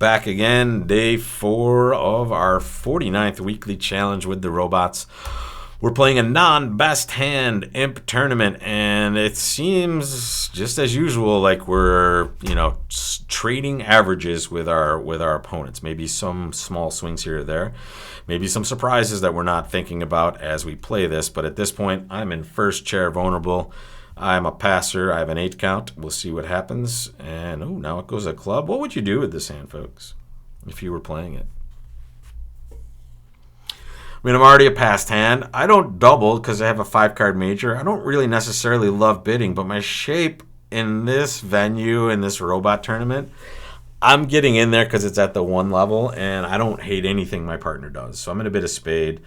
Back again, day 4 of our 49th weekly challenge with the robots. We're playing a non-best hand imp tournament, and it seems just as usual like we're, trading averages with our opponents. Maybe some small swings here or there. Maybe some surprises that we're not thinking about as we play this, but at this point, I'm in first chair vulnerable. I'm a passer. I have an 8 count. We'll see what happens. And, now it goes a club. What would you do with this hand, folks, if you were playing it? I'm already a passed hand. I don't double because I have a 5-card major. I don't really necessarily love bidding, but my shape in this venue, in this robot tournament, I'm getting in there because it's at the 1 level, and I don't hate anything my partner does. So I'm going to bid a spade.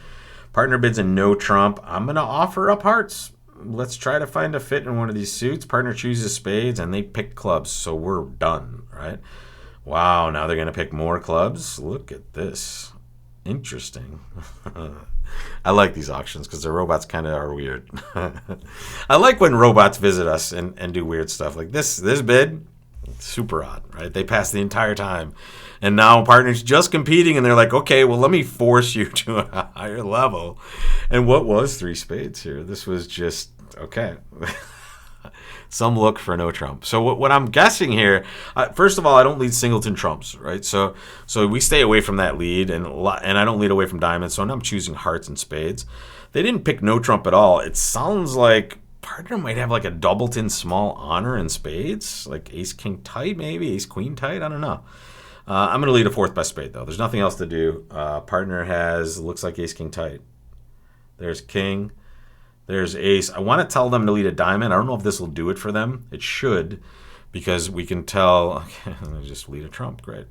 Partner bids a no trump. I'm going to offer up hearts. Let's try to find a fit in one of these suits. Partner chooses spades, and they pick clubs, so we're done, right? Wow, now they're going to pick more clubs? Look at this. Interesting. I like these auctions because the robots kind of are weird. I like when robots visit us and do weird stuff. Like this bid, super odd, right? They pass the entire time. And now partner's just competing, and they're like, okay, well, let me force you to a higher level. And what was 3 spades here? This was just, okay. Some look for no trump. So what I'm guessing here, first of all, I don't lead singleton trumps, right? So we stay away from that lead, and I don't lead away from diamonds, so I'm choosing hearts and spades. They didn't pick no trump at all. It sounds like partner might have like a doubleton small honor in spades, like ace king tight maybe, ace queen tight, I don't know. I'm going to lead a 4th best spade, though. There's nothing else to do. Partner looks like ace king tight. There's king. There's ace. I want to tell them to lead a diamond. I don't know if this will do it for them. It should, because we can tell. Okay, just lead a trump. Great.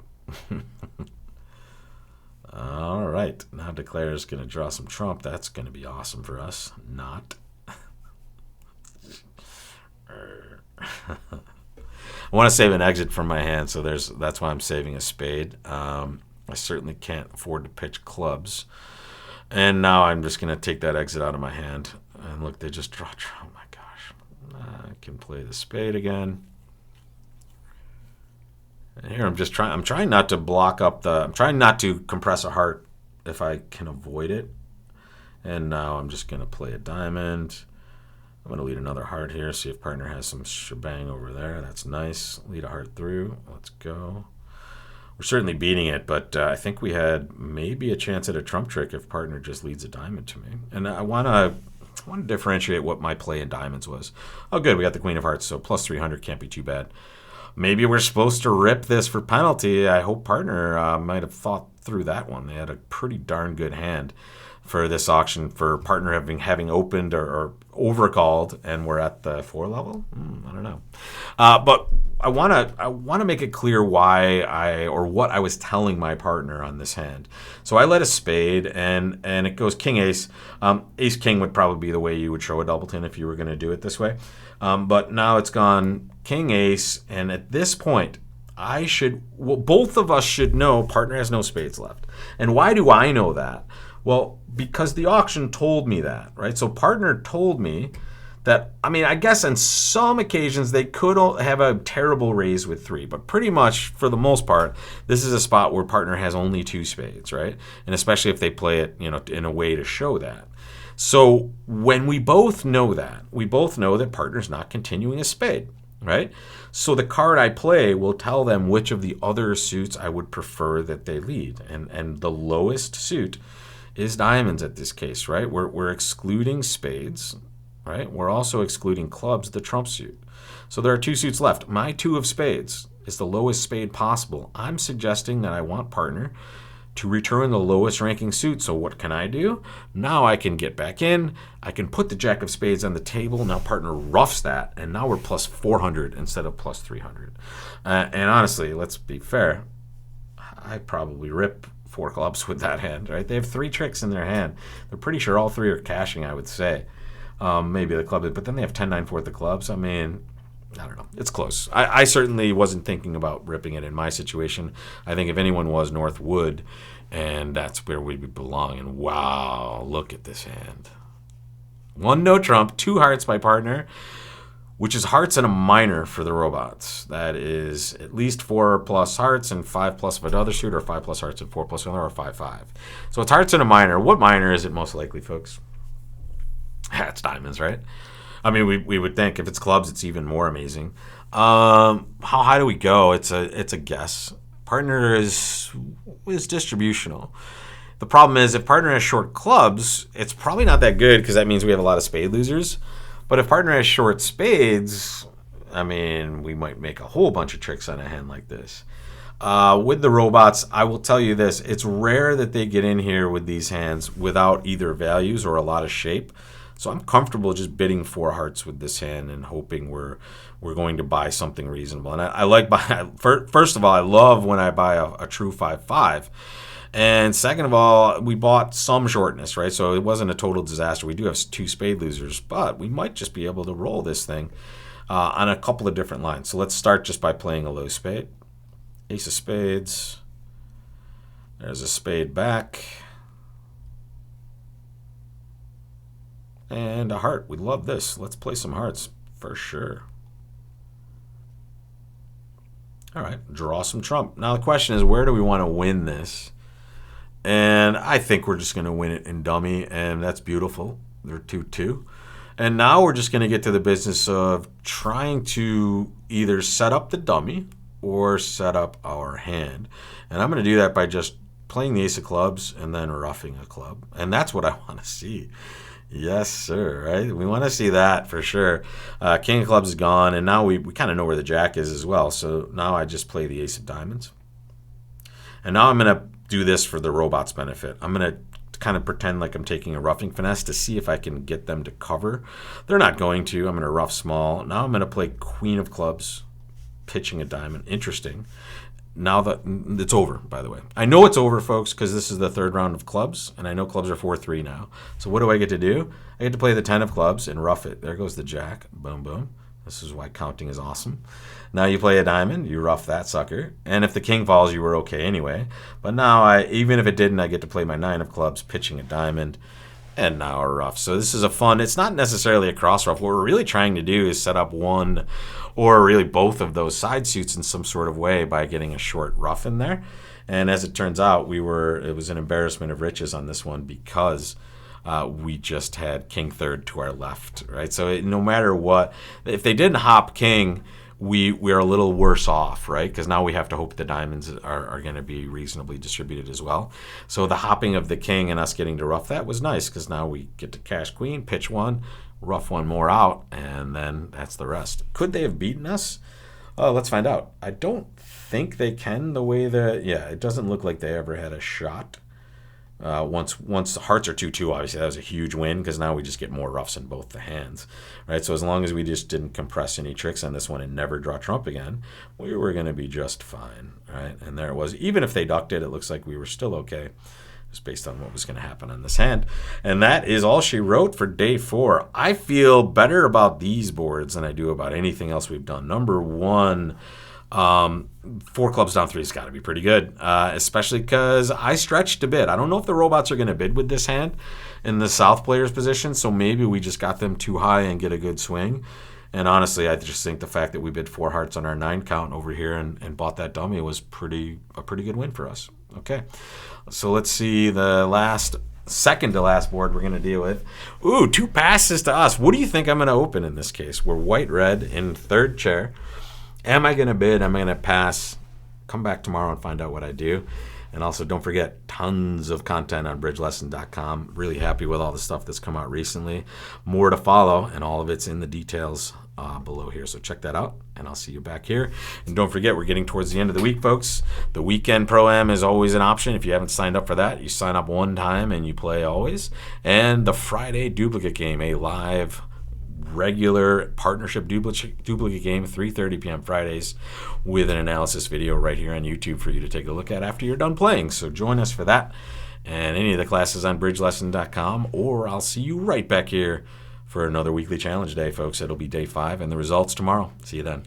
All right. Now Declare is going to draw some trump. That's going to be awesome for us. Not. I want to save an exit from my hand, so that's why I'm saving a spade. I certainly can't afford to pitch clubs. And now I'm just going to take that exit out of my hand. And look, they just draw. Oh my gosh. I can play the spade again. And here I'm trying not to block up I'm trying not to compress a heart if I can avoid it. And now I'm just going to play a diamond. I'm going to lead another heart here, see if partner has some shebang over there. That's nice. Lead a heart through. Let's go. We're certainly beating it, but I think we had maybe a chance at a trump trick if partner just leads a diamond to me. And I want to differentiate what my play in diamonds was. Oh, good. We got the queen of hearts, so plus 300 can't be too bad. Maybe we're supposed to rip this for penalty. I hope partner might have thought through that one. They had a pretty darn good hand for this auction, for partner having opened or overcalled, and we're at the 4 level. I don't know, but I want to make it clear why what I was telling my partner on this hand. So I led a spade, and it goes king ace. Ace king would probably be the way you would show a doubleton if you were going to do it this way. But now it's gone king ace, and at this point, both of us should know partner has no spades left. And why do I know that? Well, because the auction told me that, right? So partner told me that, I guess on some occasions they could have a terrible raise with 3, but pretty much for the most part, this is a spot where partner has only 2 spades, right? And especially if they play it, in a way to show that. So when we both know that partner's not continuing a spade, right? So the card I play will tell them which of the other suits I would prefer that they lead. And the lowest suit is diamonds at this case, right? We're excluding spades, right? We're also excluding clubs, the trump suit. So there are 2 suits left. My 2 of spades is the lowest spade possible. I'm suggesting that I want partner to return the lowest ranking suit. So what can I do? Now I can get back in. I can put the jack of spades on the table. Now partner roughs that, and now we're plus 400 instead of plus 300. And honestly, let's be fair, I probably rip 4 clubs with that hand, right? They have 3 tricks in their hand. They're pretty sure all 3 are cashing, I would say. Maybe the club, but then they have 10, 9, 4 the clubs. I don't know. It's close. I certainly wasn't thinking about ripping it in my situation. I think if anyone was, North would, and that's where we belong. And wow, look at this hand. 1 no trump, 2 hearts by partner. which is hearts and a minor for the robots. That is at least 4 plus hearts and 5 plus of another suit, or 5 plus hearts and 4 plus another, or 5/5. So it's hearts and a minor. What minor is it most likely, folks? It's diamonds, right? I mean, we would think if it's clubs, it's even more amazing. How high do we go? It's a guess. Partner is distributional. The problem is if partner has short clubs, it's probably not that good because that means we have a lot of spade losers. But if partner has short spades, I mean, we might make a whole bunch of tricks on a hand like this. With the robots, I will tell you this. It's rare that they get in here with these hands without either values or a lot of shape. So I'm comfortable just bidding 4 hearts with this hand and hoping we're going to buy something reasonable. And I like buy. First of all, I love when I buy a true 5/5. And second of all, we bought some shortness, right? So it wasn't a total disaster. We do have 2 spade losers, but we might just be able to roll this thing on a couple of different lines. So let's start just by playing a low spade. Ace of spades. There's a spade back. And a heart. We love this. Let's play some hearts for sure. All right, draw some trump. Now the question is, where do we want to win this? And I think we're just going to win it in dummy, and that's beautiful. They're 2-2. And now we're just going to get to the business of trying to either set up the dummy or set up our hand. And I'm going to do that by just playing the ace of clubs and then roughing a club. And that's what I want to see. Yes, sir, right? We want to see that for sure. King of clubs is gone, and now we kind of know where the jack is as well. So now I just play the ace of diamonds. And now I'm going to do this for the robot's benefit. I'm going to kind of pretend like I'm taking a roughing finesse to see if I can get them to cover. They're not going to. I'm going to rough small. Now I'm going to play queen of clubs, pitching a diamond. Interesting. Now that it's over, by the way. I know it's over, folks, because this is the 3rd round of clubs, and I know clubs are 4-3 now. So what do I get to do? I get to play the 10 of clubs and rough it. There goes the jack. Boom, boom. This is why counting is awesome. Now you play a diamond, you rough that sucker. And if the king falls, you were okay anyway. But now, even if it didn't, I get to play my 9 of clubs, pitching a diamond, and now a rough. So this is a fun, it's not necessarily a cross rough. What we're really trying to do is set up one or really both of those side suits in some sort of way by getting a short rough in there. And as it turns out, it was an embarrassment of riches on this one because we just had king third to our left, right? So no matter what, if they didn't hop king, we're a little worse off, right? Because now we have to hope the diamonds are going to be reasonably distributed as well. So the hopping of the king and us getting to rough that was nice because now we get to cash queen, pitch one, rough one more out, and then that's the rest. Could they have beaten us? Let's find out. I don't think they can the way that, yeah, it doesn't look like they ever had a shot. Once hearts are 2-2, obviously that was a huge win because now we just get more roughs in both the hands, right? So as long as we just didn't compress any tricks on this one and never draw trump again, we were going to be just fine, right? And there it was. Even if they ducked it, it looks like we were still okay, just based on what was going to happen on this hand. And that is all she wrote for day 4. I feel better about these boards than I do about anything else we've done. Number one, 4 clubs down 3 has got to be pretty good, especially because I stretched a bit. I don't know if the robots are going to bid with this hand in the south player's position, so maybe we just got them too high and get a good swing. And honestly, I just think the fact that we bid 4 hearts on our 9 count over here and bought that dummy was a pretty good win for us. Okay, so let's see the second to last board we're going to deal with. Ooh, 2 passes to us. What do you think I'm going to open in this case? We're white-red in 3rd chair. Am I going to bid? Am I going to pass? Come back tomorrow and find out what I do. And also, don't forget, tons of content on bridgelesson.com. Really happy with all the stuff that's come out recently. More to follow, and all of it's in the details below here. So check that out, and I'll see you back here. And don't forget, we're getting towards the end of the week, folks. The weekend Pro-Am is always an option. If you haven't signed up for that, you sign up one time and you play always. And the Friday duplicate game, a live regular partnership duplicate game, 3:30 p.m. Fridays, with an analysis video right here on YouTube for you to take a look at after you're done playing. So join us for that and any of the classes on bridgelesson.com, or I'll see you right back here for another weekly challenge day, folks. It'll be day 5 and the results tomorrow. See you then.